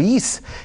20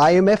IMF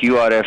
QRF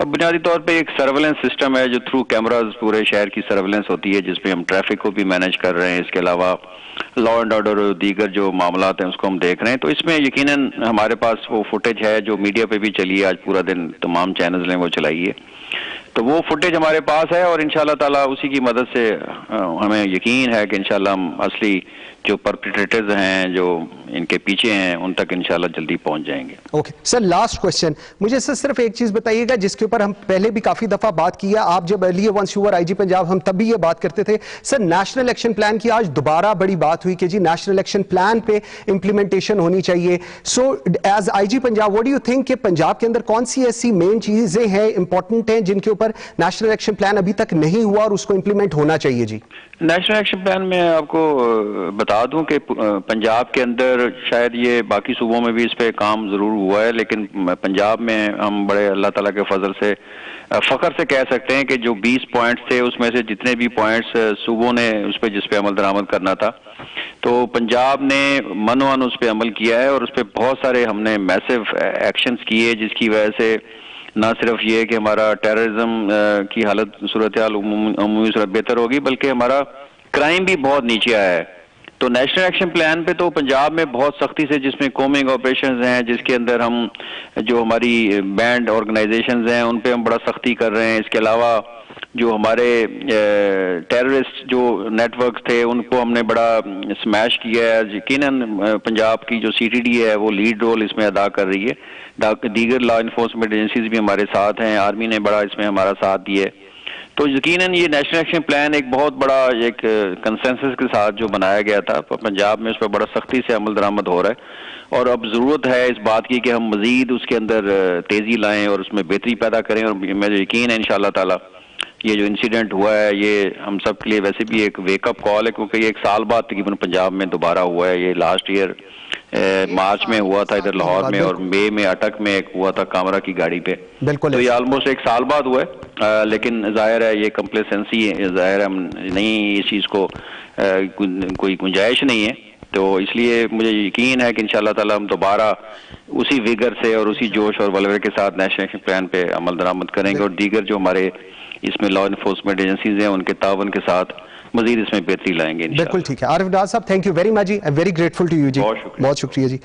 بنیادی طور پہ ایک سرویلنس سسٹم ہے جو تھرو کیمراز پورے شہر کی سرویلنس ہوتی ہے، جس پہ ہم ٹریفک کو بھی مینیج کر رہے ہیں، اس کے علاوہ لا اینڈ آرڈر اور دیگر جو معاملات ہیں اس کو ہم دیکھ رہے ہیں. تو اس میں یقیناً ہمارے پاس وہ فوٹیج ہے جو میڈیا پہ بھی چلی ہے، آج پورا دن تمام چینلز نے وہ چلائی ہے، تو وہ فوٹیج ہمارے پاس ہے، اور انشاءاللہ تعالیٰ اسی کی مدد سے ہمیں یقین ہے کہ انشاءاللہ ہم اصلی جو پرپیٹریٹرز ہیں، جو ان کے پیچھے ہیں، ان تک انشاءاللہ جلدی پہنچ جائیں گے. اوکے سر، لاسٹ کوشچن مجھے سر صرف ایک چیز بتائیے گا جس کے اوپر ہم پہلے بھی کافی دفعہ بات کی ہے، آپ جب earlier once you were I G Punjab ہم تب بھی یہ بات کرتے تھے سر، نیشنل الیکشن پلان کی آج دوبارہ بڑی بات ہوئی کہ جی نیشنل الیکشن پلان پہ امپلیمنٹیشن ہونی چاہیے. So as I G Punjab what do you think کہ پنجاب کے اندر کون سی ایسی مین چیزیں ہیں امپورٹنٹ ہیں جن کے اوپر نیشنل الیکشن پلان ابھی تک نہیں ہوا اور اس کو امپلیمنٹ ہونا چاہیے؟ جی نیشنل ایکشن پلان میں آپ کو بتا دوں کہ پنجاب کے اندر شاید یہ باقی صوبوں میں بھی اس پہ کام ضرور ہوا ہے، لیکن پنجاب میں ہم بڑے اللہ تعالیٰ کے فضل سے فخر سے کہہ سکتے ہیں کہ جو 20 پوائنٹس تھے اس میں سے جتنے بھی پوائنٹس صوبوں نے اس پہ جس پہ عمل درآمد کرنا تھا تو پنجاب نے منوان اس پہ عمل کیا ہے، اور اس پہ بہت سارے ہم نے میسو ایکشنز کیے، جس کی وجہ سے نہ صرف یہ کہ ہمارا ٹیررزم کی حالت صورتحال عمومی صورت بہتر ہوگی، بلکہ ہمارا کرائم بھی بہت نیچے آیا ہے. تو نیشنل ایکشن پلان پہ تو پنجاب میں بہت سختی سے، جس میں کومنگ آپریشنز ہیں، جس کے اندر ہم جو ہماری بینڈ آرگنائزیشنز ہیں ان پہ ہم بڑا سختی کر رہے ہیں. اس کے علاوہ جو ہمارے ٹیررسٹ جو نیٹ ورکس تھے ان کو ہم نے بڑا سمیش کیا ہے. یقیناً پنجاب کی جو سی ٹی ڈی ہے وہ لیڈ رول اس میں ادا کر رہی ہے، دیگر لا انفورسمنٹ ایجنسیز بھی ہمارے ساتھ ہیں، آرمی نے بڑا اس میں ہمارا ساتھ دیا ہے. تو یقیناً یہ نیشنل ایکشن پلان ایک بہت بڑا ایک کنسنسس کے ساتھ جو بنایا گیا تھا، پنجاب میں اس پہ بڑا سختی سے عمل درآمد ہو رہا ہے، اور اب ضرورت ہے اس بات کی کہ ہم مزید اس کے اندر تیزی لائیں اور اس میں بہتری پیدا کریں. اور مجھے یقین ہے انشاءاللہ تعالی یہ جو انسیڈنٹ ہوا ہے یہ ہم سب کے لیے ویسے بھی ایک ویک اپ کال ہے، کیونکہ یہ ایک سال بعد تقریباً پنجاب میں دوبارہ ہوا ہے. یہ لاسٹ ایئر مارچ میں ہوا تھا ادھر لاہور میں، اور مئی میں اٹک میں ایک ہوا تھا کامرا کی گاڑی پہ. تو یہ آلموسٹ ایک سال بعد ہوا ہے، لیکن ظاہر ہے یہ کمپلیسنسی ہے، ظاہر ہے ہم نہیں اس چیز کو کوئی گنجائش نہیں ہے. تو اس لیے مجھے یقین ہے کہ انشاءاللہ تعالی ہم دوبارہ اسی ویگر سے اور اسی جوش اور ولولے کے ساتھ نیشنل ایکشن پلان پہ عمل درآمد کریں گے، اور دیگر جو ہمارے اس میں لا انفورسمنٹ ایجنسیز ہیں ان کے تعاون کے ساتھ مزید اس میں بہتری لائیں گے. بالکل ٹھیک ہے. عارف ڈار صاحب تھینک یو ویری مچ جی، I very grateful to you جی، بہت شکریہ جی.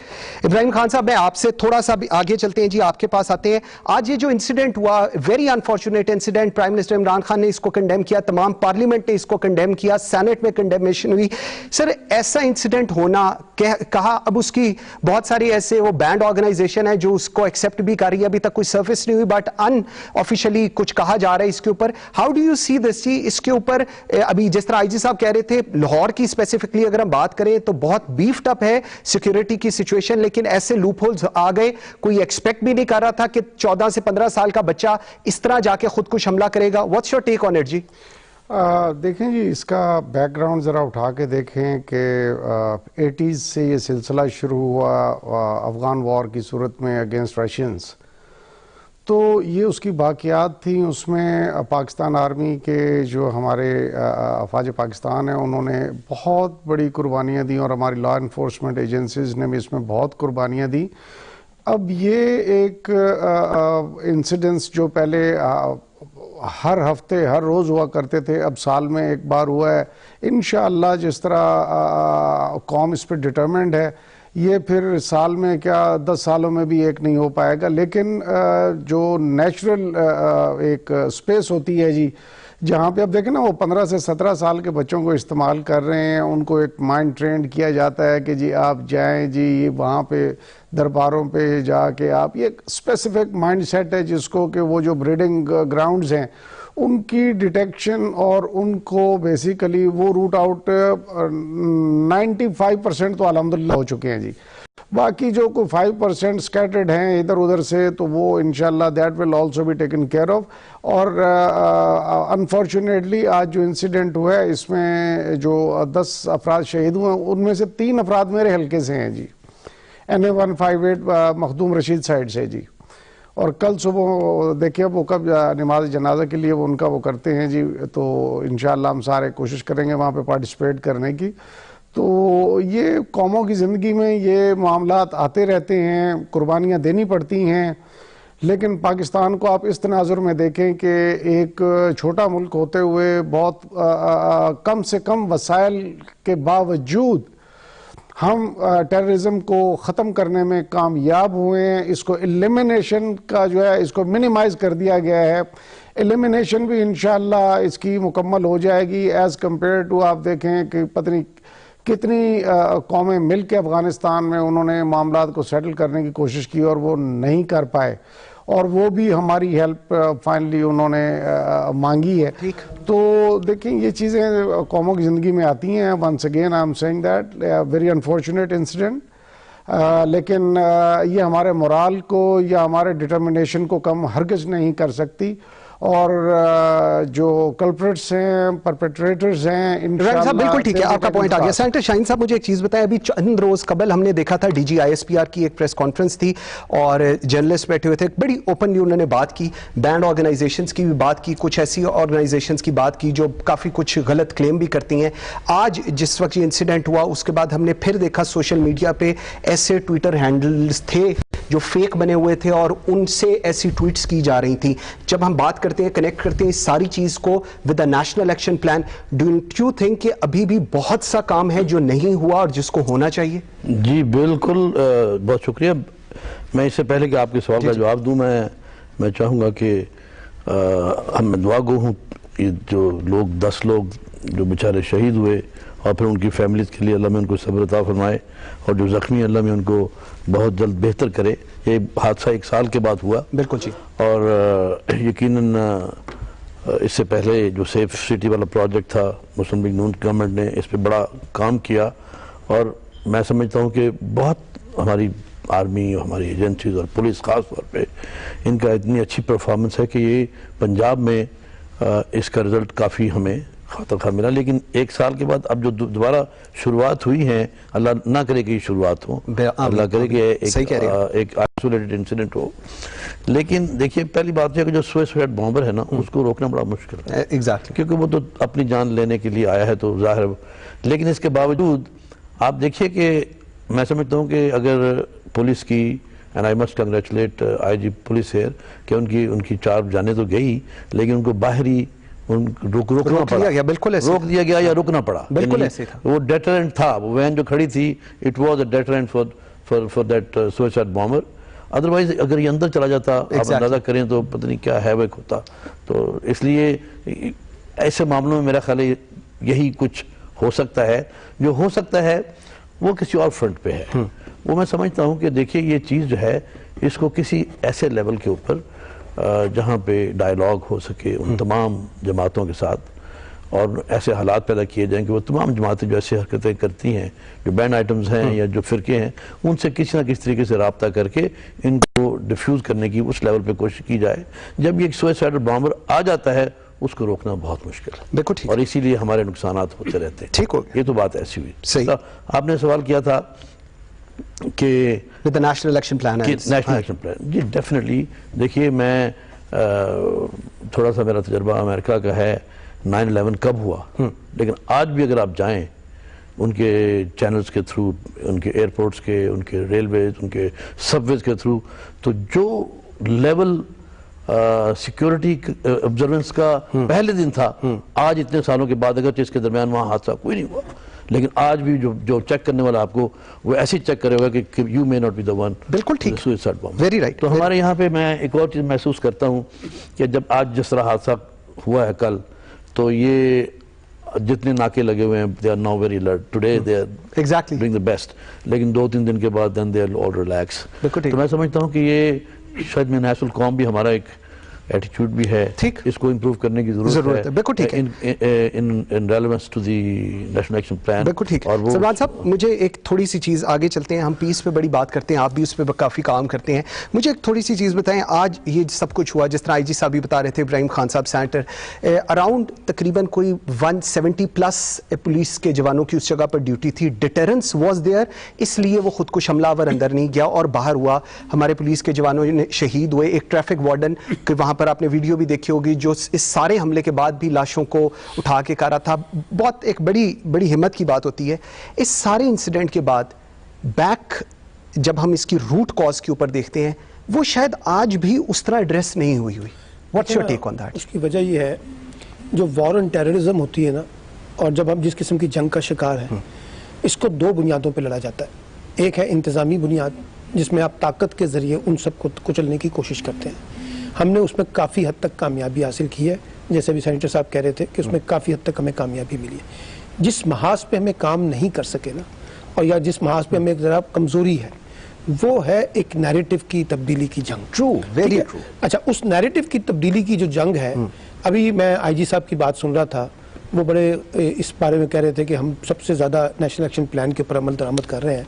ابراہیم خان صاحب میں آپ سے تھوڑا سا آگے چلتے ہیں جی، آپ کے پاس آتے ہیں. آج یہ جو انسیڈنٹ ہوا very unfortunate incident, prime minister Imran Khan نے اس کو کنڈیم کیا، تمام پارلیمنٹ نے اس کو کنڈیم کیا، سینٹ میں کنڈیمیشن ہوئی. سر ایسا انسیڈنٹ ہونا کہا، اب اس کی بہت ساری ایسے وہ بینڈ آرگنائزیشن ہے جو اس کو ایکسیپٹ بھی کر رہی ہے، ابھی تک کوئی سرفس نہیں ہوئی بٹ ان آفیشلی کچھ کہا جا رہا ہے اس کے اوپر. ہاؤ ڈو یو سی دس جی؟ اس کے اوپر ابھی جس طرح آئی جی صاحب کہہ رہے تھے لاہور کی اسپیسیفکلی اگر ہم بات کریں تو بہت بیفڈ اپ ہے سیکیورٹی کی سچویشن، لیکن ایسے لوپ ہولز آ گئے، کوئی ایکسپیکٹ بھی نہیں کر رہا تھا کہ 14 سے 15 سال کا بچہ اس طرح جا کے خود کش حملہ کرے گا. What's your take on it جی؟ دیکھیں جی، اس کا بیک گراؤنڈ ذرا اٹھا کے دیکھیں کہ 80s سے یہ سلسلہ شروع ہوا افغان وار کی صورت میں اگینسٹ رشینز. تو یہ اس کی باقیات تھیں. اس میں پاکستان آرمی کے جو ہمارے افواج پاکستان ہیں انہوں نے بہت بڑی قربانیاں دیں، اور ہماری لا انفورسمنٹ ایجنسیز نے بھی اس میں بہت قربانیاں دیں. اب یہ ایک انسیڈنٹس جو پہلے ہر ہفتے ہر روز ہوا کرتے تھے، اب سال میں ایک بار ہوا ہے. انشاءاللہ جس طرح قوم اس پہ ڈٹرمنڈ ہے، یہ پھر سال میں کیا 10 سالوں میں بھی ایک نہیں ہو پائے گا. لیکن جو نیچرل ایک سپیس ہوتی ہے جی، جہاں پہ اب دیکھیں نا وہ 15 سے 17 سال کے بچوں کو استعمال کر رہے ہیں، ان کو ایک مائنڈ ٹرینڈ کیا جاتا ہے کہ جی آپ جائیں جی وہاں پہ درباروں پہ جا کے آپ، یہ اسپیسیفک مائنڈ سیٹ ہے جس کو کہ وہ جو بریڈنگ گراؤنڈز ہیں ان کی ڈیٹیکشن اور ان کو بیسیکلی وہ روٹ آؤٹ 95% تو الحمدللہ ہو چکے ہیں جی. باقی جو کوئی 5% سکیٹرڈ ہیں ادھر ادھر سے، تو وہ انشاءاللہ that will also be taken care of. اور انفارچونیٹلی آج جو انسیڈنٹ ہوا ہے اس میں جو 10 افراد شہید ہوئے ہیں ان میں سے 3 افراد میرے حلقے سے ہیں جی، NA158 مخدوم رشید سائڈ سے جی. اور کل صبح دیکھیے وہ کب نماز جنازہ کے لیے وہ ان کا وہ کرتے ہیں جی، تو انشاءاللہ ہم سارے کوشش کریں گے وہاں پہ پارٹیسپیٹ کرنے کی. تو یہ قوموں کی زندگی میں یہ معاملات آتے رہتے ہیں، قربانیاں دینی پڑتی ہیں، لیکن پاکستان کو آپ اس تناظر میں دیکھیں کہ ایک چھوٹا ملک ہوتے ہوئے بہت کم سے کم وسائل کے باوجود ہم ٹیررزم کو ختم کرنے میں کامیاب ہوئے ہیں. اس کو ایلیمینیشن کا جو ہے اس کو منیمائز کر دیا گیا ہے. ایلیمینیشن بھی انشاءاللہ اس کی مکمل ہو جائے گی ایز کمپیئر ٹو آپ دیکھیں کہ پتہ نہیں کتنی قومیں مل کے افغانستان میں انہوں نے معاملات کو سیٹل کرنے کی کوشش کی اور وہ نہیں کر پائے, اور وہ بھی ہماری ہیلپ فائنلی انہوں نے مانگی ہے. تو دیکھیں یہ چیزیں قوموں کی زندگی میں آتی ہیں. Once again I am seeing that very unfortunate incident, لیکن یہ ہمارے مورال کو یا ہمارے ڈٹرمنیشن کو کم ہرگز نہیں کر سکتی, اور جو کلپریٹس ہیں, پرپیٹریٹرز ہیں, انشاءاللہ بالکل ٹھیک ہے, آپ کا پوائنٹ آ گیا. سینیٹر شاہین صاحب مجھے ایک چیز بتائیں, ابھی چند روز قبل ہم نے دیکھا تھا DGISPR کی ایک پریس کانفرنس تھی اور جرنلسٹ بیٹھے ہوئے تھے, بڑی اوپنلی انہوں نے بات کی, بینڈ آرگنائزیشنز کی بھی بات کی, کچھ ایسی آرگنائزیشنز کی بات کی جو کافی کچھ غلط کلیم بھی کرتی ہیں. آج جس وقت یہ انسیڈنٹ ہوا اس کے بعد ہم نے پھر دیکھا سوشل میڈیا پہ ایسے ٹویٹر ہینڈلز تھے جو فیک بنے ہوئے تھے اور ان سے ایسی ٹویٹس کی جا رہی تھیں. جب ہم بات کرتے ہیں, کنیکٹ کرتے ہیں اس ساری چیز کو with a national action plan, don't you think کہ ابھی بھی بہت سا کام ہے جو نہیں ہوا اور جس کو ہونا چاہیے؟ جی بالکل, بہت شکریہ. میں اس سے پہلے کہ آپ کے سوال کا جواب دوں, میں چاہوں گا کہ ہم دعا گو ہوں یہ جو لوگ 10 لوگ جو بیچارے شہید ہوئے اور پھر ان کی فیملیز کے لیے اللہ میں ان کو صبر عطا فرمائے, اور جو زخمی اللہ میں ان کو بہت جلد بہتر کرے. یہ حادثہ 1 سال کے بعد ہوا. بالکل جی. اور یقیناً اس سے پہلے جو سیف سٹی والا پروجیکٹ تھا, مسلم لیگ نون گورنمنٹ نے اس پہ بڑا کام کیا, اور میں سمجھتا ہوں کہ بہت ہماری آرمی اور ہماری ایجنسیز اور پولیس خاص طور پہ ان کا اتنی اچھی پرفارمنس ہے کہ یہ پنجاب میں اس کا رزلٹ کافی ہمیں خاطر خواہ ملا. لیکن 1 سال کے بعد اب جو دوبارہ شروعات ہوئی ہیں, اللہ نہ کرے کہ یہ شروعات ہو, اللہ کرے کہ ایک آئسولیٹڈ انسیڈنٹ ہو. لیکن دیکھیے پہلی بات یہ کہ جو سوئسائڈ بامبر ہے نا, اس کو روکنا بڑا مشکل ہے, کیونکہ وہ تو اپنی جان لینے کے لیے آیا ہے تو ظاہر ہے. لیکن اس کے باوجود آپ دیکھیے کہ میں سمجھتا ہوں کہ اگر پولیس کی, and I must congratulate IG police here, کہ ان کی 4 جانیں تو گئی, لیکن ان کو باہری روکنا پڑا, روک دیا گیا یا روکنا پڑا. بالکل ایسے تھا, وہ ڈیٹرنٹ تھا. وہ وین جو کھڑی تھی, it was a deterrent for that suicide bomber. Otherwise اگر یہ اندر چلا جاتا, آپ اندازہ کریں تو پتہ نہیں کیا ہیوک ہوتا. تو اس لیے ایسے معاملوں میں میرا خیال ہے یہی کچھ ہو سکتا ہے. جو ہو سکتا ہے وہ کسی اور فرنٹ پہ ہے. وہ میں سمجھتا ہوں کہ دیکھیے یہ چیز جو ہے اس کو کسی ایسے لیول کے اوپر جہاں پہ ڈائیلاگ ہو سکے ان تمام جماعتوں کے ساتھ, اور ایسے حالات پیدا کیے جائیں کہ وہ تمام جماعتیں جو ایسی حرکتیں کرتی ہیں, جو بین آئٹمز ہیں یا جو فرقے ہیں, ان سے کسی نہ کسی طریقے سے رابطہ کر کے ان کو ڈیفیوز کرنے کی اس لیول پہ کوشش کی جائے. جب یہ سوئسائڈ بامبر آ جاتا ہے اس کو روکنا بہت مشکل ہے, اور اسی لیے ہمارے نقصانات ہوتے رہتے ہیں. ٹھیک ہو, یہ تو بات ایسی ہوئی. آپ نے سوال کیا تھا کہ نیشنل ایکشن پلان ہے. نیشنل ایکشن پلان, جی ڈیفینیٹلی. دیکھیے میں تھوڑا سا میرا تجربہ امریکہ کا ہے, 9/11 کب ہوا, لیکن آج بھی اگر آپ جائیں ان کے چینلز کے تھرو, ان کے ایئرپورٹس کے, ان کے ریلویز, ان کے سب ویز کے تھرو, تو جو لیول سیکیورٹی آبزرونس کا پہلے دن تھا, آج اتنے سالوں کے بعد اگرچہ اس کے درمیان وہاں حادثہ کوئی نہیں ہوا, لیکن آج بھی جو چیک کرنے والا آپ کو وہ ایسی چیک کرے ہوگا کہ you may not be the one. بالکل ٹھیک, سوئسائڈ بام. Very right. تو ہمارے یہاں پہ میں ایک اور چیز محسوس کرتا ہوں کہ جب آج جس طرح حادثہ ہوا ہے کل, تو یہ جتنے ناکے لگے ہوئے ہیں they are now very alert. Today they are doing the best. لیکن 2-3 دن کے بعد then they are all relax. تو میں سمجھتا ہوں کہ یہ شاید میں نیشنل قوم بھی ہمارا ایک ایٹیٹیوڈ بھی ہے, اس کو امپروو کرنے کی ضرورت ہے. بالکل ٹھیک ہے, in relevance to the national action plan. بالکل ٹھیک ہے. سلمان صاحب مجھے ایک تھوڑی سی چیز, آگے چلتے ہیں, ہم پیس پہ بڑی بات کرتے ہیں, آپ بھی اس پہ کافی کام کرتے ہیں, مجھے ایک تھوڑی سی چیز بتائیں. آج یہ سب کچھ ہوا, جس طرح IG صاحب بھی بتا رہے تھے, ابراہیم خان صاحب سینیٹر, اراؤنڈ تقریباً کوئی 170+ پولیس کے جوانوں کی اس جگہ پر ڈیوٹی تھی. ڈیٹرنس واز دیئر, اس لیے وہ خودکش حملہ آور اندر نہیں گیا اور باہر ہوا. ہمارے پولیس کے جوانوں نے شہید ہوئے. ایک ٹریفک وارڈن کہ وہاں پر آپ نے ویڈیو بھی دیکھی ہوگی جو اس سارے حملے کے بعد بھی لاشوں کو اٹھا کے کر رہا تھا. بہت ایک بڑی ہمت کی بات ہوتی ہے. اس سارے انسیڈنٹ کے بعد بیک جب ہم اس کی روٹ کاز کے اوپر دیکھتے ہیں, وہ شاید آج بھی اس طرح ایڈریس نہیں ہوئی. What's your take on that? اس کی وجہ یہ ہے جو وار آن ٹیررزم ہوتی ہے نا، اور جب ہم جس قسم کی جنگ کا شکار ہیں، اس کو دو بنیادوں پہ لڑا جاتا ہے. ایک ہے انتظامی بنیاد جس میں آپ طاقت کے ذریعے ان سب کو کچلنے کی کوشش کرتے ہیں. ہم نے اس میں کافی حد تک کامیابی حاصل کی ہے، جیسے بھی سینیٹر صاحب کہہ رہے تھے کہ اس میں کافی حد تک ہمیں کامیابی ملی ہے. جس محاذ پہ ہمیں کام نہیں کر سکے نا، اور یا جس محاذ پہ ہمیں ایک ذرا کمزوری ہے، وہ ہے ایک نیریٹو کی تبدیلی کی جنگ. True, very true. اچھا، اس نیریٹو کی تبدیلی کی جو جنگ ہے، ابھی میں آئی جی صاحب کی بات سن رہا تھا، وہ بڑے اس بارے میں کہہ رہے تھے کہ ہم سب سے زیادہ نیشنل ایکشن پلان کے اوپر عمل درآمد کر رہے ہیں.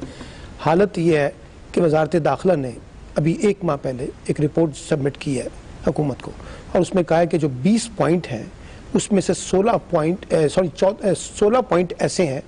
حالت یہ ہے کہ وزارت داخلہ نے ابھی 1 ماہ پہلے ایک رپورٹ سبمٹ کی ہے حکومت کو، اور اس میں کہا ہے کہ جو 20 پوائنٹ ہیں اس میں سے 16 پوائنٹ ایسے ہیں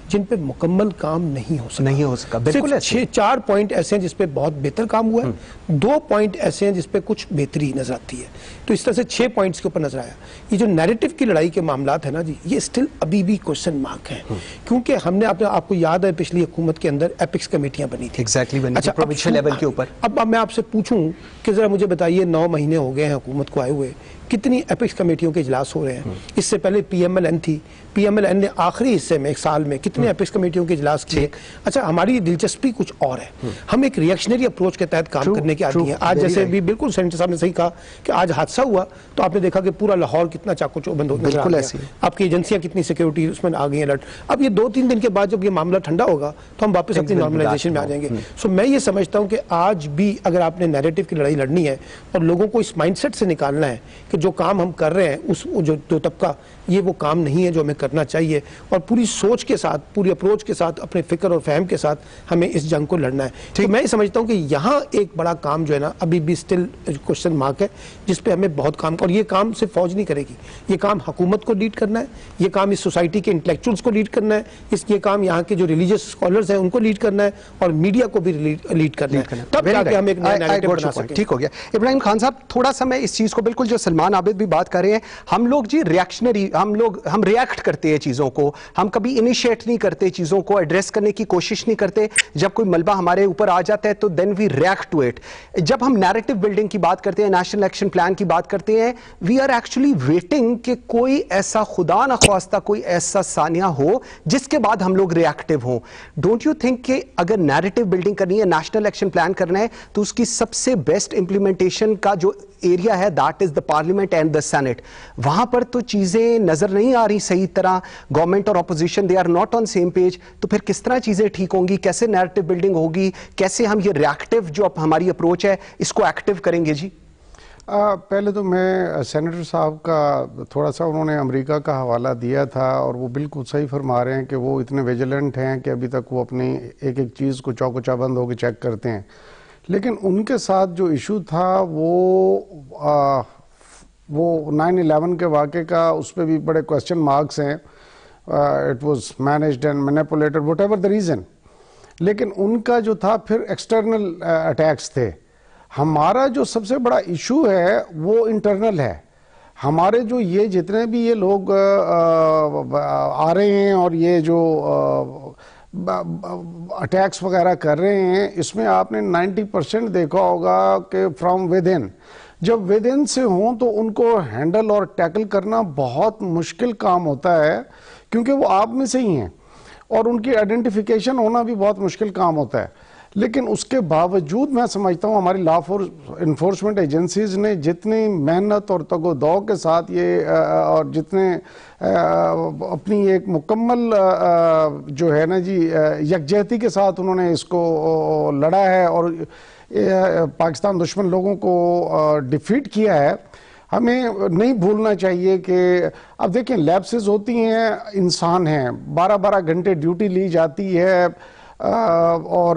جن پہ مکمل کام نہیں ہو سکا. بالکل 4 پوائنٹ ایسے ہیں جس پہ بہت بہتر کام ہوا ہے، 2 پوائنٹ ایسے ہیں جس پہ کچھ بہتری نظر آتی ہے. تو اس طرح سے 6 پوائنٹس کے اوپر نظر آیا. یہ جو نیریٹو کی لڑائی کے معاملات ہیں نا جی، یہ اسٹل ابھی بھی کوشچن مارک ہیں، کیونکہ ہم نے آپ کو یاد ہے پچھلی حکومت کے اندر ایپکس کمیٹیاں بنی تھی. اچھا، پروونشل لیول کے اوپر. اب میں آپ سے پوچھوں کہ ذرا مجھے بتائیے 9 مہینے ہو گئے ہیں حکومت کو آئے ہوئے، کتنی ایپکس کمیٹیوں کے اجلاس ہو رہے ہیں؟ اس سے پہلے پی ایم ایل این تھی، پی ایم ایل این نے آخری حصے میں 1 سال میں کتنے ایپکس کمیٹیوں کے اجلاس کیے. اچھا، ہماری دلچسپی کچھ اور ہے، ہم ایک ریئیکشنری اپروچ کے تحت کام کرنے کے عادی ہیں. آج جیسے بھی بالکل سینیٹر صاحب نے صحیح کہا کہ آج حادثہ ہوا تو آپ نے دیکھا کہ پورا لاہور کتنا چاقو چوبند نظر آ گیا، آپ کی ایجنسیاں کتنی سیکیورٹی اس میں آ گئی الرٹ. اب یہ 2-3 دن کے بعد جب یہ معاملہ ٹھنڈا ہوگا تو ہم واپس اپنی نارملائزیشن میں آ جائیں گے. سو میں یہ سمجھتا ہوں کہ آج بھی اگر آپ نے نیریٹو کی لڑائی لڑنی ہے اور لوگوں کو اس مائنڈ سیٹ سے نکالنا ہے کہ جو کام ہم کر رہے ہیں اس جو 2 طبقہ، یہ وہ کام نہیں ہے جو ہمیں کرنا چاہیے، اور پوری سوچ کے ساتھ، پوری اپروچ کے ساتھ، اپنے فکر اور فہم کے ساتھ ہمیں اس جنگ کو لڑنا ہے. تو میں یہ سمجھتا ہوں کہ یہاں ایک بڑا کام جو ہے نا ابھی بھی سٹل کوشچن مارک ہے، جس پہ ہمیں بہت کام، اور یہ کام صرف فوج نہیں کرے گی، یہ کام حکومت کو لیڈ کرنا ہے، یہ کام اس سوسائٹی کے انٹلیکچوئلز کو لیڈ کرنا ہے، یہ کام یہاں کے جو ریلیجیس اسکالرز ہیں ان کو لیڈ کرنا ہے، اور میڈیا کو بھی لیڈ کرنا ہے. تب جا کے ہم ایک نیا نیریٹو بنا سکیں. ٹھیک ہو گیا. ابراہیم خان صاحب، تھوڑا سا میں اس چیز کو، بالکل جو سلمان عابد بھی بات کر رہے ہیں، ہم لوگ جی ریئیکشنری، ہم ریئیکٹ کرتے ہیں چیزوں کو، ہم کبھی انیشیٹ نہیں کرتے، چیزوں کو ایڈریس کرنے کی کوشش نہیں کرتے. جب کوئی ملبہ ہمارے اوپر آ جاتا ہے تو دین وی ریئیکٹ ٹو اٹ. جب ہم نیریٹو بلڈنگ کی بات کرتے ہیں، نیشنل ایکشن پلان کی بات کرتے ہیں، وی آر ایکچولی ویٹنگ کہ کوئی ایسا خدا نخواستہ کوئی ایسا ثانیہ ہو جس کے بعد ہم لوگ ریئیکٹیو ہوں. ڈونٹ یو تھنک کہ اگر نیریٹو بلڈنگ کرنی ہے، نیشنل ایکشن پلان کرنا ہے، تو اس کی سب سے بیسٹ امپلیمنٹیشن کا جو ایریا ہے that is the parliament and the senate. وہاں پر تو چیزیں نظر نہیں آ رہی صحیح طرح، گورنمنٹ اور opposition they are not on same page. تو پھر کس طرح چیزیں ٹھیک ہوں گی؟ کیسے نیریٹو بلڈنگ ہوگی؟ کیسے ہم یہ ریئیکٹیو جو ہماری اپروچ ہے اس کو ایکٹیو کریں گے؟ جی پہلے تو میں سینیٹر صاحب کا تھوڑا سا، انہوں نے امریکہ کا حوالہ دیا تھا، اور وہ بالکل صحیح فرما رہے ہیں کہ وہ اتنے ویجیلنٹ ہیں کہ ابھی تک وہ اپنی ایک ایک چیز کو چوک و چابند ہو کے چیک کرتے ہیں. لیکن ان کے ساتھ جو ایشو تھا وہ 9/11 کے واقعے کا، اس پہ بھی بڑے کوسچن مارکس ہیں. It was managed and manipulated what ever the reason. لیکن ان کا جو تھا پھر ایکسٹرنل اٹیکس تھے. ہمارا جو سب سے بڑا ایشو ہے وہ انٹرنل ہے. ہمارے جو یہ جتنے بھی یہ لوگ آ رہے ہیں اور یہ جو اٹیکس وغیرہ کر رہے ہیں، اس میں آپ نے 90% دیکھا ہوگا کہ فرام ود ان. جب ود ان سے ہوں تو ان کو ہینڈل اور ٹیکل کرنا بہت مشکل کام ہوتا ہے، کیونکہ وہ آپ میں سے ہی ہیں، اور ان کی آئیڈینٹیفیکیشن ہونا بھی بہت مشکل کام ہوتا ہے. لیکن اس کے باوجود میں سمجھتا ہوں ہماری لا انفورسمنٹ ایجنسیز نے جتنی محنت اور تگ و دو کے ساتھ یہ اور جتنے اپنی ایک مکمل جو ہے نا جی یکجہتی کے ساتھ انہوں نے اس کو لڑا ہے اور پاکستان دشمن لوگوں کو ڈیفیٹ کیا ہے. ہمیں نہیں بھولنا چاہیے کہ اب دیکھیں لیپسز ہوتی ہیں، انسان ہیں، 12 گھنٹے ڈیوٹی لی جاتی ہے، اور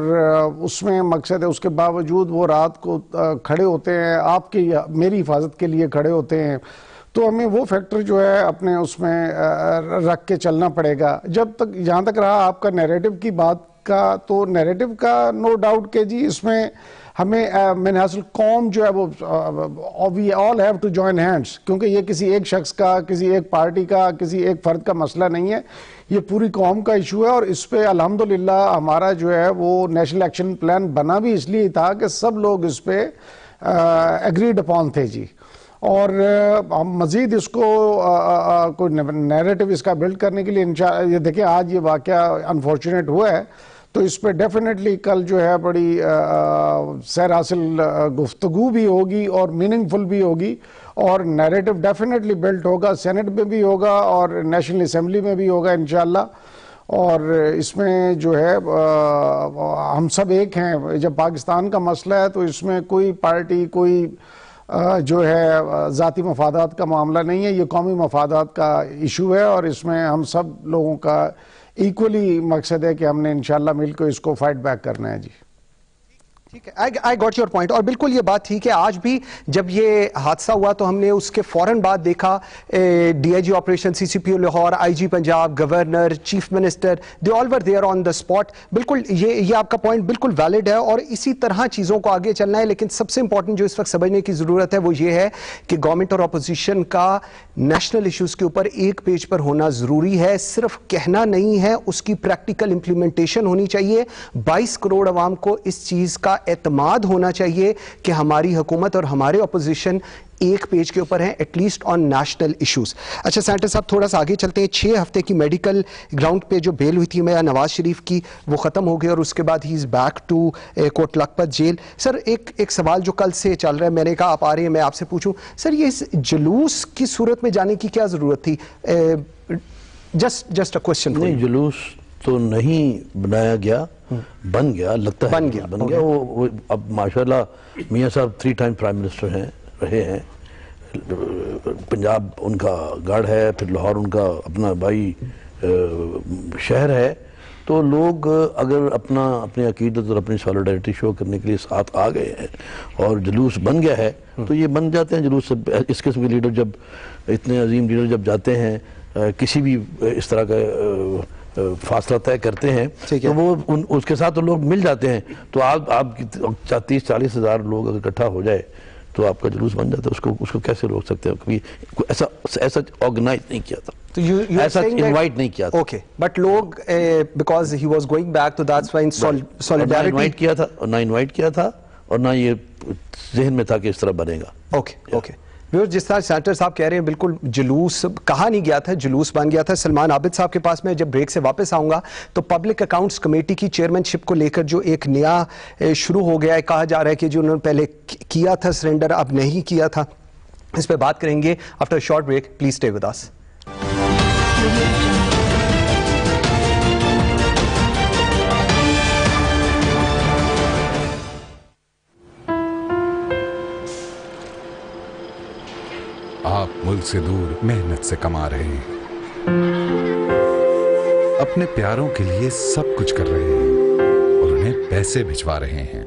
اس میں مقصد ہے اس کے باوجود وہ رات کو کھڑے ہوتے ہیں، آپ کی میری حفاظت کے لیے کھڑے ہوتے ہیں. تو ہمیں وہ فیکٹر جو ہے اپنے اس میں رکھ کے چلنا پڑے گا. جب تک جہاں تک رہا آپ کا نیریٹو کی بات، کا تو نیریٹو کا نو ڈاؤٹ کہ جی اس میں ہمیں میں نے حاصل قوم جو ہے وہ we all have to join hands, کیونکہ یہ کسی ایک شخص کا، کسی ایک پارٹی کا، کسی ایک فرد کا مسئلہ نہیں ہے، یہ پوری قوم کا ایشو ہے. اور اس پہ الحمدللہ ہمارا جو ہے وہ نیشنل ایکشن پلان بنا بھی اس لیے تھا کہ سب لوگ اس پہ ایگریڈ اپون تھے جی. اور ہم مزید اس کو کوئی نیریٹو اس کا بلڈ کرنے کے لیے یہ دیکھیں آج یہ واقعہ انفارچونیٹ ہوا ہے، تو اس پہ ڈیفینیٹلی کل جو ہے بڑی سیر حاصل گفتگو بھی ہوگی اور میننگ فل بھی ہوگی، اور نیریٹو ڈیفینیٹلی بلڈ ہوگا، سینٹ میں بھی ہوگا اور نیشنل اسمبلی میں بھی ہوگا انشاءاللہ. اور اس میں جو ہے ہم سب ایک ہیں. جب پاکستان کا مسئلہ ہے تو اس میں کوئی پارٹی، کوئی جو ہے ذاتی مفادات کا معاملہ نہیں ہے، یہ قومی مفادات کا ایشو ہے، اور اس میں ہم سب لوگوں کا ایکولی مقصد ہے کہ ہم نے انشاءاللہ مل کے اس کو فائٹ بیک کرنا ہے جی. ٹھیک ہے، آئی گاٹ یور پوائنٹ. اور بالکل یہ بات تھی کہ آج بھی جب یہ حادثہ ہوا تو ہم نے اس کے فوراً بعد دیکھا D I G operation, C C P O Lahore, I G Punjab, governor, chief minister, they all were there on the spot. بالکل یہ آپ کا پوائنٹ بالکل ویلڈ ہے، اور اسی طرح چیزوں کو آگے چلنا ہے. لیکن سب سے امپورٹنٹ جو اس وقت سمجھنے کی ضرورت ہے وہ یہ ہے کہ گورنمنٹ اور اپوزیشن کا نیشنل ایشوز کے اوپر ایک پیج پر ہونا ضروری ہے. صرف کہنا نہیں ہے، اس کی پریکٹیکل امپلیمنٹیشن ہونی چاہیے. 22 کروڑ عوام کو اس چیز کا اعتماد ہونا چاہیے کہ ہماری حکومت اور ہمارے اپوزیشن ایک پیج کے اوپر ہیں، at least on national issues. اچھا سینیٹر صاحب تھوڑا سا آگے چلتے ہیں. 6 ہفتے کی میڈیکل گراؤنڈ پہ جو بیل ہوئی تھی میاں نواز شریف کی، وہ ختم ہو گئی اور اس کے بعد he is back to Kot Lakhpat jail. Sir ایک سوال جو کل سے چل رہا ہے، میں نے کہا آپ آ رہے ہیں میں آپ سے پوچھوں سر، یہ اس جلوس کی صورت میں جانے کی کیا ضرورت تھی؟ Just a question. نہیں، جلوس تو نہیں بنایا گیا، بن گیا، لگتا ہے بن گیا. وہ اب ماشاءاللہ میاں صاحب 3 ٹائم پرائم منسٹر رہے ہیں. پنجاب ان کا گڑھ ہے، پھر لاہور ان کا اپنا بھائی شہر ہے. تو لوگ اگر اپنی عقیدت اور اپنی سالیڈیرٹی شو کرنے کے لیے ساتھ آ گئے ہیں اور جلوس بن گیا ہے تو یہ بن جاتے ہیں جلوس. اس قسم کے لیڈر جب، اتنے عظیم لیڈر جب جاتے ہیں کسی بھی اس طرح کا فاصلہ طے کرتے ہیں تو وہ اس کے ساتھ لوگ مل جاتے ہیں. تو آپ 30-40 ہزار لوگ اگر اکٹھا ہو جائے تو آپ کا جلوس بن جاتا ہے. اس کو کیسے روک سکتے ہیں؟ کبھی ایسا آرگنائز نہیں کیا تھا، ایسا انوائٹ نہیں کیا تھا. اوکے، بٹ لوگ because he was going back تو دیٹس وائی سولیڈیرٹی انوائٹ کیا تھا، اور نہ انوائٹ کیا تھا اور نہ یہ ذہن میں تھا کہ اس طرح بنے گا. اوکے جس طرح سینیٹر صاحب کہہ رہے ہیں بالکل جلوس کہا نہیں گیا تھا، جلوس بن گیا تھا. سلمان عابد صاحب کے پاس میں جب بریک سے واپس آؤں گا تو پبلک اکاؤنٹس کمیٹی کی چیئرمین شپ کو لے کر جو ایک نیا شروع ہو گیا ہے، کہا جا رہا ہے کہ جو انہوں نے پہلے کیا تھا سرنڈر اب نہیں کیا تھا، اس پہ بات کریں گے after short break. Please stay with us. آپ ملک سے دور محنت سے کما رہے ہیں، اپنے پیاروں کے لیے سب کچھ کر رہے ہیں اور انہیں پیسے بھجوا رہے ہیں،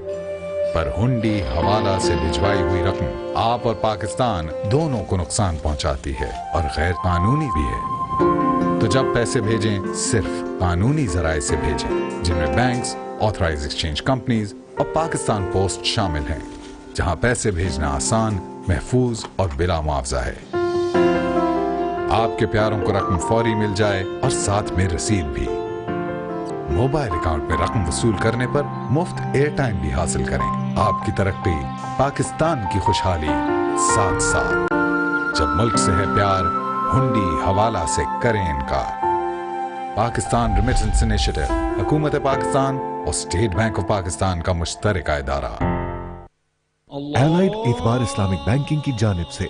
پر ہنڈی حوالہ سے بھجوائی ہوئی رقم آپ اور پاکستان دونوں کو نقصان پہنچاتی ہے اور غیر قانونی بھی ہے. تو جب پیسے بھیجیں صرف قانونی ذرائع سے بھیجیں، جن میں بینکس، آتھرائز ایکسچینج کمپنیز اور پاکستان پوسٹ شامل ہیں، جہاں پیسے بھیجنا آسان، محفوظ اور بلا معاوضہ ہے. آپ کے پیاروں کو رقم فوری مل جائے اور ساتھ میں رسید بھی. موبائل اکاؤنٹ میں رقم وصول کرنے پر مفت ایئر ٹائم بھی حاصل کریں. آپ کی ترقی، پاکستان کی خوشحالی ساتھ ساتھ. جب ملک سے ہے پیار، ہنڈی حوالہ سے کریں انکار. پاکستان ریمیٹنس انیشیٹو، حکومت پاکستان اور اسٹیٹ بینک آف پاکستان کا مشترکہ ادارہ. ایلائڈ اعتبار اسلامک بینکنگ کی جانب سے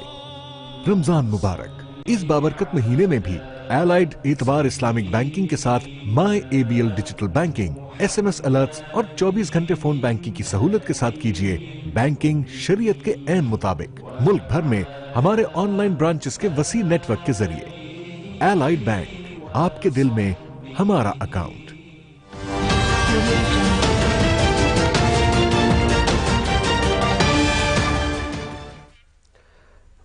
رمضان مبارک. اس بابرکت مہینے میں بھی ایلائڈ اعتبار اسلامک بینکنگ کے ساتھ my A B L digital banking, SMS alerts اور 24 گھنٹے فون بینکنگ کی سہولت کے ساتھ کیجئے بینکنگ شریعت کے عین مطابق. ملک بھر میں ہمارے آن لائن برانچز کے وسیع نیٹ ورک کے ذریعے. ایلائڈ بینک، آپ کے دل میں ہمارا اکاؤنٹ.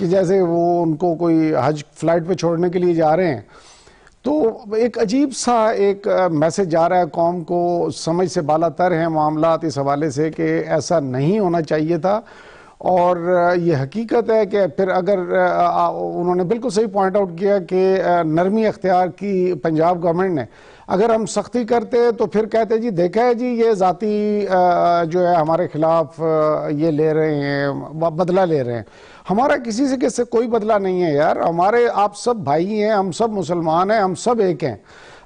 کہ جیسے وہ ان کو کوئی حج فلائٹ پہ چھوڑنے کے لیے جا رہے ہیں. تو ایک عجیب سا ایک میسج جا رہا ہے قوم کو, سمجھ سے بالا تر ہیں معاملات اس حوالے سے کہ ایسا نہیں ہونا چاہیے تھا. اور یہ حقیقت ہے کہ پھر اگر انہوں نے بالکل صحیح پوائنٹ آؤٹ کیا کہ نرمی اختیار کی پنجاب گورنمنٹ نے. اگر ہم سختی کرتے تو پھر کہتے جی دیکھا ہے جی یہ ذاتی جو ہے ہمارے خلاف یہ لے رہے ہیں, بدلہ لے رہے ہیں. ہمارا کسی سے کوئی بدلہ نہیں ہے یار, ہمارے آپ سب بھائی ہیں, ہم سب مسلمان ہیں, ہم سب ایک ہیں.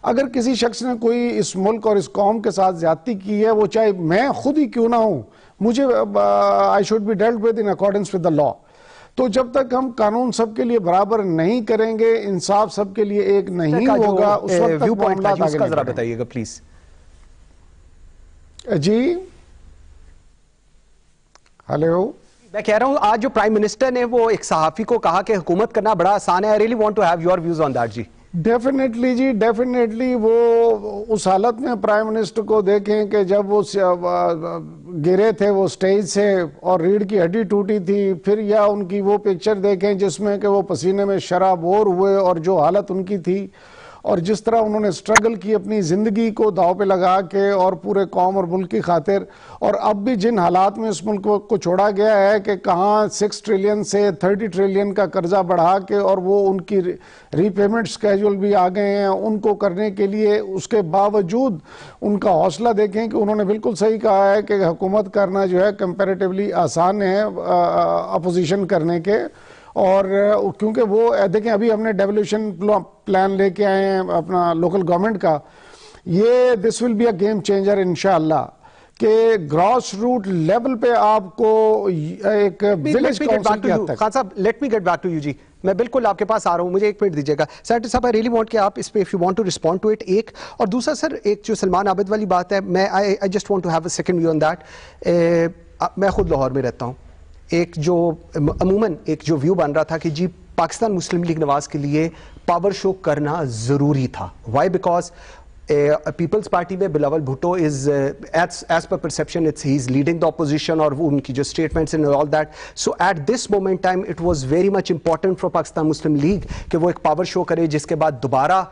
اگر کسی شخص نے کوئی اس ملک اور اس قوم کے ساتھ زیادتی کی ہے, وہ چاہے میں خود ہی کیوں نہ ہوں, مجھے I should be dealt with in accordance with the law. تو جب تک ہم قانون سب کے لیے برابر نہیں کریں گے, انصاف سب کے لیے ایک نہیں ہوگا, اس وقت تک معاملات آگے نہیں بڑھیں گے. بتائیے گا پلیز. جی ہیلو, میں کہہ رہا ہوں آج جو پرائم منسٹر نے وہ ایک صحافی کو کہا کہ حکومت کرنا بڑا آسان ہے. I really want to have your views on that جی. ڈیفینیٹلی جی, ڈیفینیٹلی. وہ اس حالت میں پرائم منسٹر کو دیکھیں کہ جب وہ گرے تھے وہ سٹیج سے اور ریڑھ کی ہڈی ٹوٹی تھی, پھر یا ان کی وہ پکچر دیکھیں جس میں کہ وہ پسینے میں شرابور ہوئے اور جو حالت ان کی تھی, اور جس طرح انہوں نے سٹرگل کی اپنی زندگی کو داؤ پہ لگا کے اور پورے قوم اور ملک کی خاطر. اور اب بھی جن حالات میں اس ملک کو چھوڑا گیا ہے کہ کہاں 6 ٹریلین سے 30 ٹریلین کا قرضہ بڑھا کے, اور وہ ان کی ری پیمنٹ سکیجول بھی آ گئے ہیں ان کو کرنے کے لیے, اس کے باوجود ان کا حوصلہ دیکھیں کہ انہوں نے بالکل صحیح کہا ہے کہ حکومت کرنا جو ہے کمپیریٹیولی آسان ہے اپوزیشن کرنے کے. اور کیونکہ وہ دیکھیں ابھی ہم نے ڈیولوشن پلان لے کے آئے ہیں اپنا لوکل گورنمنٹ کا, یہ this will be a game changer انشاءاللہ, کہ گراس روٹ لیول پہ آپ کو ایک ولیج کاؤنسل کی حد تک. خان صاحب let me get back to you جی, میں بالکل آپ کے پاس آ رہا ہوں, مجھے ایک منٹ دیجیے گا. سینیٹر صاحب آئی ریلی وانٹ کہ آپ اس پہ if you want to respond to it. ایک اور دوسرا سر, ایک جو سلمان عابد والی بات ہے, میں I just want to have a second view on that. میں خود لاہور میں رہتا ہوں. ایک جو عموماً ایک جو ویو بن رہا تھا کہ جی پاکستان مسلم لیگ نواز کے لیے پاور شو کرنا ضروری تھا. وائی؟ بیکاز پیپلز پارٹی میں Bilawal Bhutto is as per perception he is leading the opposition, اور ان کی جو statements and all that. So at this moment time it was very much important for Pakistan Muslim League کہ وہ ایک پاور شو کرے جس کے بعد دوبارہ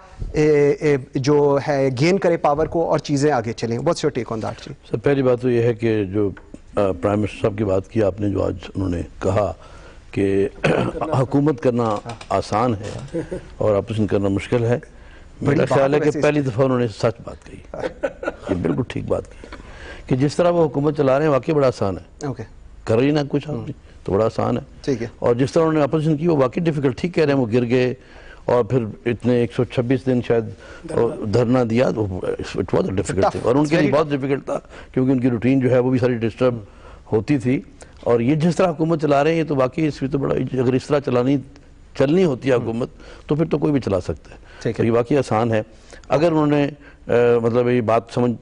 جو ہے گین کرے پاور کو اور چیزیں آگے چلیں. What's your take on that جی؟ سر پہلی بات تو یہ ہے کہ جو پرائم منسٹر صاحب کی بات کی آپ نے, جو آج انہوں نے کہا کہ حکومت کرنا آسان ہے اور اپوزیشن کرنا مشکل ہے, میرا خیال ہے کہ پہلی دفعہ انہوں نے سچ بات کہی. یہ بالکل ٹھیک بات کی کہ جس طرح وہ حکومت چلا رہے ہیں واقعی بڑا آسان ہے, کر رہی نہ کچھ تو بڑا آسان ہے. ٹھیک ہے. اور جس طرح انہوں نے اپوزیشن کی وہ واقعی ڈیفیکلٹ, ٹھیک کہہ رہے ہیں, وہ گر گئے اور پھر اتنے 126 دن شاید دھرنا دیا, it was a difficult thing, اور ان کے لیے بہت ڈیفیکلٹ تھا کیونکہ ان کی روٹین جو ہے وہ بھی ساری ڈسٹرب ہوتی تھی. اور یہ جس طرح حکومت چلا رہے ہیں یہ تو واقعی اس میں تو بڑا, اگر اس طرح چلنی ہوتی ہے حکومت تو پھر تو کوئی بھی چلا سکتا ہے. تو یہ واقعی آسان ہے اگر انہوں نے مطلب یہ بات سمجھ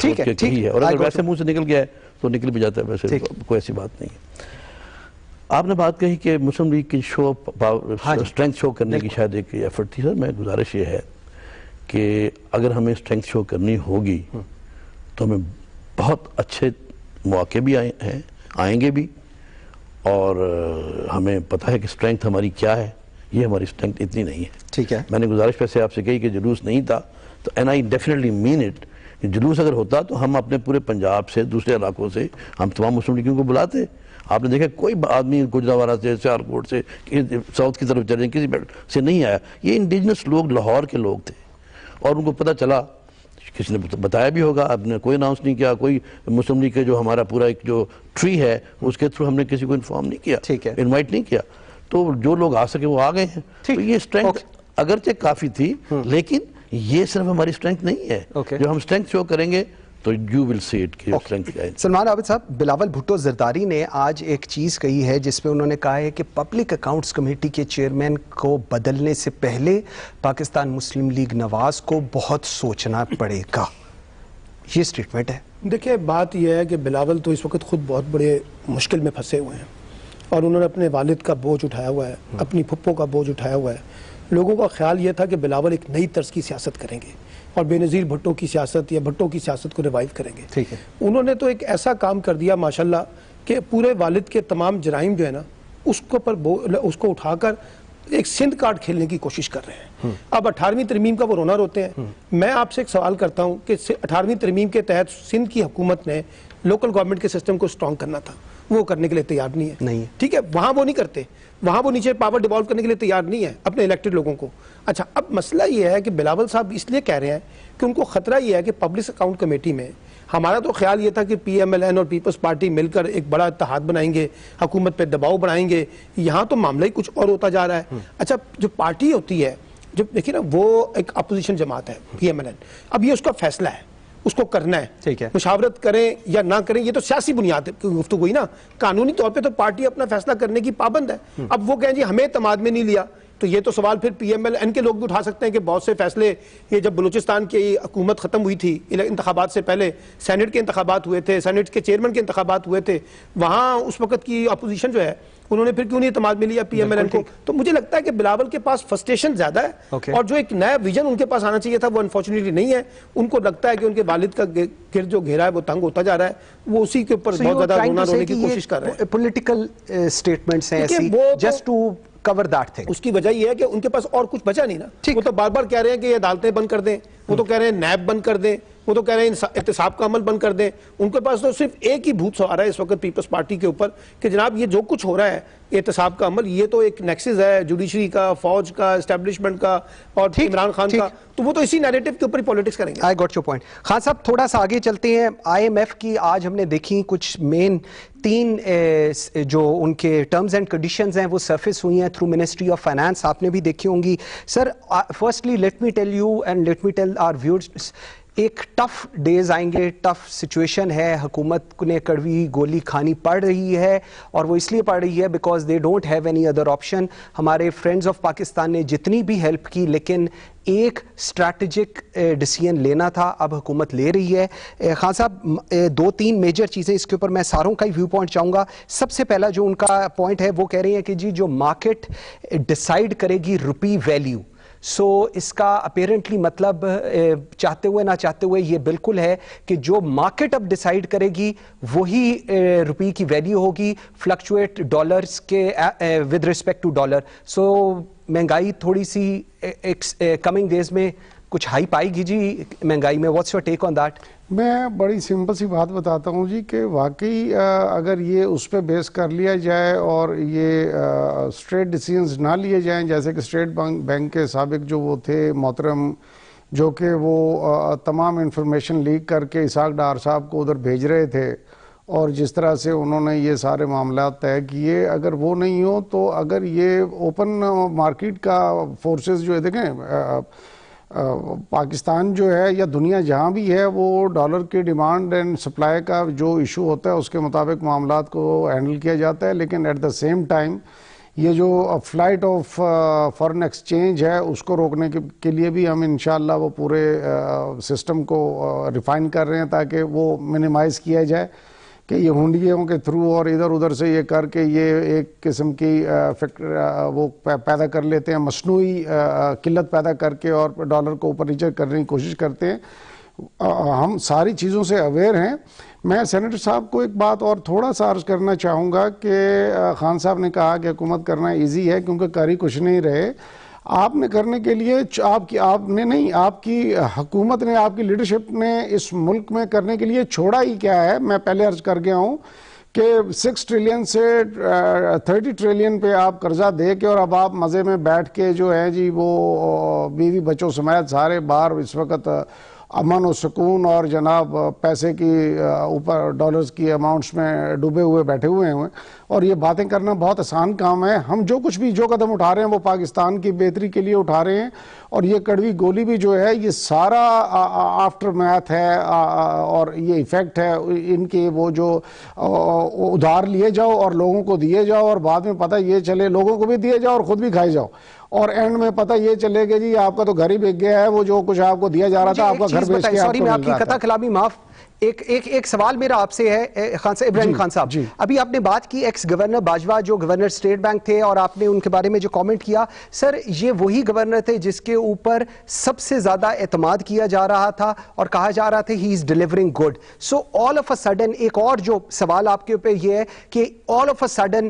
کے کہی ہے, اور اگر ویسے منہ سے نکل گیا ہے تو نکل بھی جاتا ہے, ویسے کوئی ایسی بات نہیں ہے. آپ نے بات کہی کہ مسلم لیگ کی اسٹرینتھ شو کرنے کی شاید ایک ایفرٹ تھی. سر میں گزارش یہ ہے کہ اگر ہمیں اسٹرینتھ شو کرنی ہوگی تو ہمیں بہت اچھے مواقع بھی آئیں گے بھی, اور ہمیں پتہ ہے کہ اسٹرینتھ ہماری کیا ہے. یہ ہماری اسٹرینتھ اتنی نہیں ہے. ٹھیک ہے. میں نے گزارش پیسے آپ سے کہی کہ جلوس نہیں تھا, تو and I definitely mean it, کہ جلوس اگر ہوتا تو ہم اپنے پورے پنجاب سے دوسرے علاقوں سے ہم تمام مسلم لیگیوں کو بلاتے. آپ نے دیکھا کوئی آدمی گجرانوالہ سے, سیالکوٹ سے, ساؤتھ کی طرف چلے کسی بیلٹ سے نہیں آیا. یہ انڈیجنس لوگ لاہور کے لوگ تھے, اور ان کو پتہ چلا, کسی نے بتایا بھی ہوگا, آپ نے کوئی اناؤنس نہیں کیا, کوئی مسلم لیگ کے جو ہمارا پورا ایک جو ٹری ہے اس کے تھرو ہم نے کسی کو انفارم نہیں کیا, انوائٹ نہیں کیا. تو جو لوگ آ سکے وہ آ گئے ہیں. تو یہ اسٹرینتھ اگرچہ کافی تھی, لیکن یہ صرف ہماری اسٹرینتھ نہیں ہے. جو ہم اسٹرینتھ شو کریں گے تو یو ول سی اٹ کہ اسٹرینتھ کیا ہے. سلمان عابد صاحب, بلاول بھٹو زرداری نے آج ایک چیز کہی ہے جس پہ انہوں نے کہا ہے کہ پبلک اکاؤنٹس کمیٹی کے چیئرمین کو بدلنے سے پہلے پاکستان مسلم لیگ نواز کو بہت سوچنا پڑے گا. یہ سٹیٹمنٹ ہے. دیکھیں بات یہ ہے کہ بلاول تو اس وقت خود بہت بڑے مشکل میں پھنسے ہوئے ہیں, اور انہوں نے اپنے والد کا بوجھ اٹھایا ہوا ہے, اپنی پھپھو کا بوجھ اٹھایا ہوا ہے. لوگوں کا خیال یہ تھا کہ بلاول ایک نئی طرز کی سیاست کریں گے اور بے نظیر بھٹو کی سیاست یا بھٹو کی سیاست کو ریوائیو کریں گے. ٹھیک ہے. انہوں نے تو ایک ایسا کام کر دیا ماشاءاللہ کہ پورے والد کے تمام جرائم جو ہے نا اس کو اٹھا کر ایک سندھ کارڈ کھیلنے کی کوشش کر رہے ہیں. اب 18ویں ترمیم کا وہ رونا روتے ہیں. میں آپ سے ایک سوال کرتا ہوں کہ 18ویں ترمیم کے تحت سندھ کی حکومت نے لوکل گورنمنٹ کے سسٹم کو سٹرونگ کرنا تھا, وہ کرنے کے لیے تیار نہیں ہے. ٹھیک ہے, وہاں وہ نہیں کرتے, وہاں وہ نیچے پاور ڈیوالو کرنے کے لیے تیار نہیں ہے اپنے الیکٹڈ لوگوں کو. اچھا, اب مسئلہ یہ ہے کہ بلاول صاحب اس لیے کہہ رہے ہیں کہ ان کو خطرہ یہ ہے کہ پبلک اکاؤنٹ کمیٹی میں, ہمارا تو خیال یہ تھا کہ پی ایم ایل این اور پیپلز پارٹی مل کر ایک بڑا اتحاد بنائیں گے, حکومت پہ دباؤ بڑھائیں گے, یہاں تو معاملہ ہی کچھ اور ہوتا جا رہا ہے. اچھا, جو پارٹی ہوتی ہے, جو دیکھیں نا, وہ ایک اپوزیشن جماعت ہے پی ایم ایل این, اب یہ اس کا فیصلہ ہے, اس کو کرنا ہے, مشاورت کریں یا نہ کریں, یہ تو سیاسی بنیاد کی گفتگو ہوئی نا. قانونی طور پہ تو پارٹی اپنا فیصلہ کرنے کی پابند ہے. اب وہ کہیں جی ہمیں اعتماد میں نہیں لیا, تو یہ تو سوال پھر پی ایم ایل این کے لوگ بھی اٹھا سکتے ہیں کہ بہت سے فیصلے, یہ جب بلوچستان کی حکومت ختم ہوئی تھی, انتخابات سے پہلے سینٹ کے انتخابات ہوئے تھے, سینٹ کے چیئرمین کے انتخابات ہوئے تھے, وہاں اس وقت کی اپوزیشن جو ہے انہوں نے پھر کیوں نہیں اعتماد میں لیا پی ایم ایل این کو. تو مجھے لگتا ہے کہ بلاول کے پاس فرسٹریشن زیادہ ہے, اور جو ایک نیا ویژن ان کے پاس آنا چاہیے تھا وہ انفارچونیٹلی نہیں ہے. ان کو لگتا ہے کہ ان کے والد کا گرد جو گھیرا ہے وہ تنگ ہوتا جا رہا ہے, وہ اسی کے اوپر بہت زیادہ رونا رونے کی کوشش کر رہے ہیں. پولیٹیکل سٹیٹمنٹس ہیں ایسی just to cover that thing. اس کی وجہ یہ ہے کہ ان کے پاس اور کچھ بچا نہیں نا. وہ تو بار بار کہہ رہے ہیں کہ یہ عدالتیں بند کر دیں, وہ تو کہہ رہے ہیں نیب بند کر دیں, وہ تو کہہ رہے ہیں احتساب کا عمل بند کر دیں. ان کے پاس تو صرف ایک ہی بھوت سوار ہے اس وقت پیپلز پارٹی کے اوپر کہ جناب یہ جو کچھ ہو رہا ہے احتساب کا عمل, یہ تو ایک نیکسس ہے جوڈیشری کا, فوج کا, اسٹیبلشمنٹ کا اور عمران خان کا, تو وہ تو اسی نیریٹو کے اوپر ہی پولیٹکس کریں گے. I got your point. Khan صاحب تھوڑا سا آگے چلتے ہیں. آئی ایم ایف کی آج ہم نے دیکھی کچھ مین 3 جو ان کے ٹرمز اینڈ کنڈیشنز ہیں وہ سرفیس ہوئی ہیں تھرو منسٹری آف فائنانس, آپ نے بھی دیکھی ہوں گی. Sir firstly let me tell you and let me tell our viewers, ایک ٹف ڈیز آئیں گے, ٹف سچویشن ہے, حکومت نے کڑوی گولی کھانی پڑ رہی ہے, اور وہ اس لیے پڑ رہی ہے because they don't have any other option. ہمارے فرینڈز آف پاکستان نے جتنی بھی ہیلپ کی, لیکن ایک اسٹریٹجک ڈیسیژن لینا تھا, اب حکومت لے رہی ہے. خان صاحب 2-3 میجر چیزیں اس کے اوپر میں ساروں کا ہی ویو پوائنٹ چاہوں گا. سب سے پہلا جو ان کا پوائنٹ ہے وہ کہہ رہے ہیں کہ جی جو مارکیٹ ڈیسائیڈ کرے گی روپی ویلیو, سو اس کا اپیرنٹلی مطلب چاہتے ہوئے نہ چاہتے ہوئے یہ بالکل ہے کہ جو مارکیٹ اب ڈیسائیڈ کرے گی وہی روپی کی ویلیو ہوگی, فلکچویٹ ڈالرز کے ود ریسپیکٹ ٹو ڈالر. سو مہنگائی تھوڑی سی کمنگ ڈیز میں کچھ ہائی پائے گی جی مہنگائی میں. What's your take on that? میں بڑی سمپل سی بات بتاتا ہوں جی کہ واقعی اگر یہ اس پہ بیس کر لیا جائے اور یہ اسٹریٹ ڈیسیژنز نہ لیے جائیں, جیسے کہ اسٹیٹ بینک کے سابق جو وہ تھے محترم, جو کہ وہ تمام انفارمیشن لیک کر کے اسحاق ڈار صاحب کو ادھر بھیج رہے تھے, اور جس طرح سے انہوں نے یہ سارے معاملات طے کیے, اگر وہ نہیں ہو تو اگر یہ اوپن مارکیٹ کا فورسز جو ہے, دیکھیں پاکستان جو ہے یا دنیا جہاں بھی ہے وہ ڈالر کی ڈیمانڈ اینڈ سپلائی کا جو ایشو ہوتا ہے اس کے مطابق معاملات کو ہینڈل کیا جاتا ہے, لیکن ایٹ دا سیم ٹائم یہ جو فلائٹ آف فارن ایکسچینج ہے اس کو روکنے کے لیے بھی ہم انشاءاللہ وہ پورے سسٹم کو ریفائن کر رہے ہیں تاکہ وہ منیمائز کیا جائے کہ یہ ہنڈیوں کے تھرو اور ادھر ادھر سے یہ کر کے یہ ایک قسم کی وہ پیدا کر لیتے ہیں, مصنوعی قلت پیدا کر کے اور ڈالر کو اوپر نیچے کرنے کی کوشش کرتے ہیں. ہم ساری چیزوں سے اویئر ہیں. میں سینیٹر صاحب کو ایک بات اور تھوڑا سا عرض کرنا چاہوں گا کہ خان صاحب نے کہا کہ حکومت کرنا ایزی ہے کیونکہ کر ہی کچھ نہیں رہے. آپ نے کرنے کے لیے آپ کی حکومت نے, آپ کی لیڈرشپ نے اس ملک میں کرنے کے لیے چھوڑا ہی کیا ہے. میں پہلے عرض کر گیا ہوں کہ 6 ٹریلین سے 30 ٹریلین پہ آپ قرضہ دے کے اور اب آپ مزے میں بیٹھ کے جو ہے جی وہ بیوی بچوں سمیت سارے باہر اس وقت امن و سکون اور جناب پیسے کی اوپر ڈالرز کی اماؤنٹس میں ڈوبے ہوئے بیٹھے ہوئے ہیں, اور یہ باتیں کرنا بہت آسان کام ہے. ہم جو کچھ بھی جو قدم اٹھا رہے ہیں وہ پاکستان کی بہتری کے لیے اٹھا رہے ہیں, اور یہ کڑوی گولی بھی جو ہے یہ سارا آفٹر میتھ ہے اور یہ ایفیکٹ ہے ان کے, وہ جو ادھار لیے جاؤ اور لوگوں کو دیے جاؤ اور بعد میں پتہ یہ چلے لوگوں کو بھی دیے جاؤ اور خود بھی کھائے جاؤ, اور اینڈ میں پتہ یہ چلے گا جی آپ کا تو گھر ہی بک گیا ہے, وہ جو کچھ آپ کو دیا جا رہا تھا آپ کا گھر بیچ کے آپ کو مل رہا تھا. سوری میں آپ کی قطع کلامی معاف, ایک سوال میرا آپ سے ہے خان صاحب, ابراہیم خان صاحب, ابھی آپ نے بات کی ایکس گورنر باجوہ جو گورنر اسٹیٹ بینک تھے اور آپ نے ان کے بارے میں جو کامنٹ کیا, سر یہ وہی گورنر تھے جس کے اوپر سب سے زیادہ اعتماد کیا جا رہا تھا اور کہا جا رہا تھا he is delivering good. So all of a sudden ایک اور جو سوال آپ کے اوپر یہ ہے کہ آل of a sudden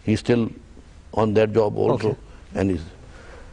he is still on that job also, and he's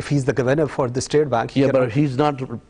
if he's the governor for the state bank. Yeah, but he's not,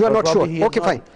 you are not sure, okay fine,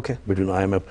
okay, between IMF,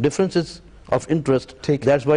differences of interest, that's why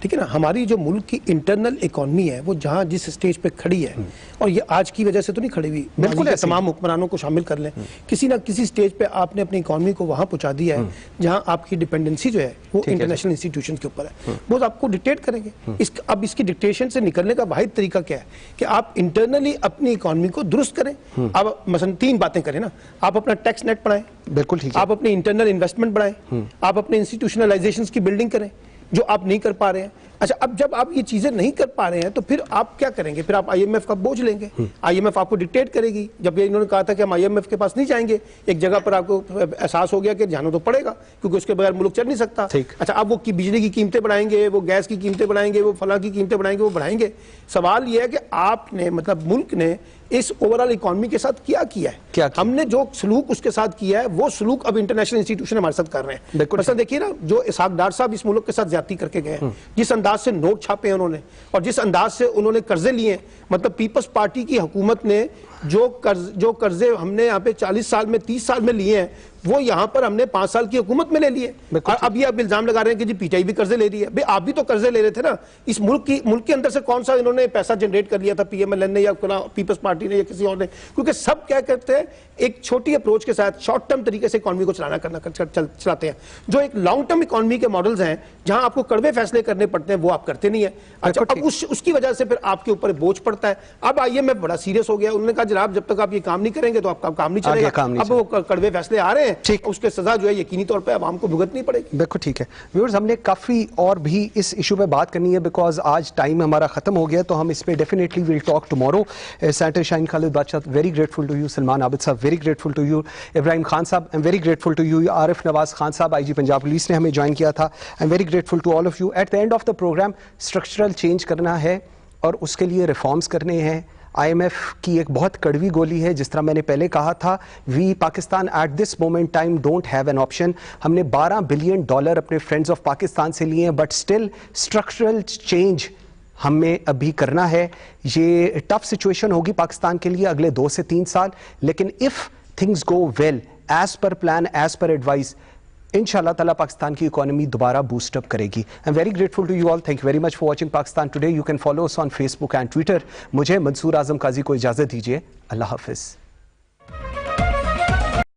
ٹھیک ہے نا, ہماری جو ملک کی internal economy ہے وہ جہاں جس سٹیج پہ کھڑی ہے, اور یہ آج کی وجہ سے تو نہیں کھڑی ہوئی, بالکل تمام حکمرانوں کو شامل کر لیں, کسی نہ کسی سٹیج پہ آپ نے اپنی اکانومی کو وہاں پہنچا دیا ہے جہاں آپ کی ڈیپینڈنسی جو ہے وہ انٹرنیشنل انسٹیٹیوشن کے اوپر ہے, وہ آپ کو ڈکٹیٹ کریں گے. اب اس کی ڈکٹیشن سے نکلنے کا واحد طریقہ کیا ہے کہ آپ انٹرنلی اپنی اکانومی کو درست کریں. آپ مثلا 3 باتیں کریں نا, آپ اپنا ٹیکس نیٹ بڑھائیں, بالکل ٹھیک ہے, آپ اپنی انٹرنل انویسٹمنٹ بڑھائیں, آپ اپنے انسٹیٹیوشنلائزیشنز کی بلڈنگ کریں جو آپ نہیں کر پا رہے ہیں. اچھا, اب جب آپ یہ چیزیں نہیں کر پا رہے ہیں تو پھر آپ کیا کریں گے؟ پھر آپ آئی ایم ایف کا بوجھ لیں گے. آئی ایم ایف آپ کو ڈکٹیٹ کرے گی. جب یہ انہوں نے کہا تھا کہ ہم آئی ایم ایف کے پاس نہیں جائیں گے, ایک جگہ پر آپ کو احساس ہو گیا کہ جانا تو پڑے گا کیونکہ اس کے بغیر ملک چل نہیں سکتا. اچھا, اب وہ بجلی کی قیمتیں بڑھائیں گے, وہ گیس کی قیمتیں بڑھائیں گے, وہ فلاں کی قیمتیں بڑھائیں گے, وہ بڑھائیں گے. سوال یہ ہے کہ آپ نے مطلب ملک نے اس اوورال اکانومی کے ساتھ کیا ہے. ہم نے جو سلوک اس کے ساتھ کیا ہے وہ سلوک اب انٹرنیشنل انسٹیٹیوشن ہمارے ساتھ کر رہے ہیں. مثلا دیکھیے نا, جو اسحاق ڈار صاحب اس ملک کے ساتھ زیادتی کر کے گئے ہیں, جس انداز سے نوٹ چھاپے ہیں انہوں نے, اور جس انداز سے انہوں نے قرضے لیے ہیں, مطلب پیپلز پارٹی کی حکومت نے جو قرضے ہم نے یہاں پہ 40 سال میں 30 سال میں لیے ہیں وہ یہاں پر ہم نے 5 سال کی حکومت میں لے لیے. اب یہ اب الزام لگا رہے ہیں کہ جی پی ٹی آئی بھی قرضے لے رہی ہے. بھئی آپ بھی تو قرضے لے رہے تھے نا. اس ملک کے اندر سے کون سا انہوں نے پیسہ جنریٹ کر لیا تھا, پی ایم ایل این نے یا پیپلز پارٹی نے یا کسی اور نے؟ کیونکہ سب کیا کرتے ہیں, ایک چھوٹی اپروچ کے ساتھ شارٹ ٹرم طریقے سے اکانومی کو چلاتے ہیں. جو ایک لانگ ٹرم اکانومی کے ماڈلز ہیں جہاں آپ کو کڑوے فیصلے کرنے پڑتے ہیں وہ آپ کرتے نہیں ہیں. اچھا, اب اس کی وجہ سے پھر آپ کے اوپر بوجھ پڑتا ہے. اب آئی ایم ایف بڑا سیریس ہو گیا, انہوں نے کہا جناب جب تک آپ یہ کام نہیں کریں گے تو آپ کا کام نہیں چلے گا. اب وہ کڑوے فیصلے آ رہے ہیں, اس کے سزا جو ہے یقینی طور پہ عوام کو بھگتنی پڑے گی. بالکل ٹھیک ہے. ویورز, ہم نے کافی اور بھی اس ایشو پہ بات کرنی ہے بیکاز آج ٹائم ہمارا ختم ہو گیا, تو ہم اس پہ definitely will talk tomorrow. Senator Shaheen Khalid Badshah, very grateful to you. Salman Abid sahab, very grateful to you. Ibrahim Khan sahab, I am very grateful to you. Arif Nawaz Khan sahab, I G Punjab police نے ہمیں جوائن کیا تھا. I am very grateful to all of you. At the end of the program structural change کرنا ہے اور اس کے لیے ریفارمز کرنے ہیں. آئی ایم ایف کی ایک بہت کڑوی گولی ہے, جس طرح میں نے پہلے کہا تھا, we Pakistan at this moment time don't have an option. ہم نے $12 بلین اپنے فرینڈز آف پاکستان سے لیے ہیں, بٹ اسٹل اسٹرکچرل چینج ہمیں ابھی کرنا ہے. یہ ٹف سچویشن ہوگی پاکستان کے لیے اگلے 2 سے 3 سال, لیکن if things go well as per plan, as per advise, انشاءاللہ تعالیٰ پاکستان کی اکانومی دوبارہ بوسٹ اپ کرے گی. I am very grateful to you all. Thank you very much for watching Pakistan today. You can follow us on Facebook and Twitter. مجھے منصور اعظم قاضی کو اجازت دیجیے. اللہ حافظ.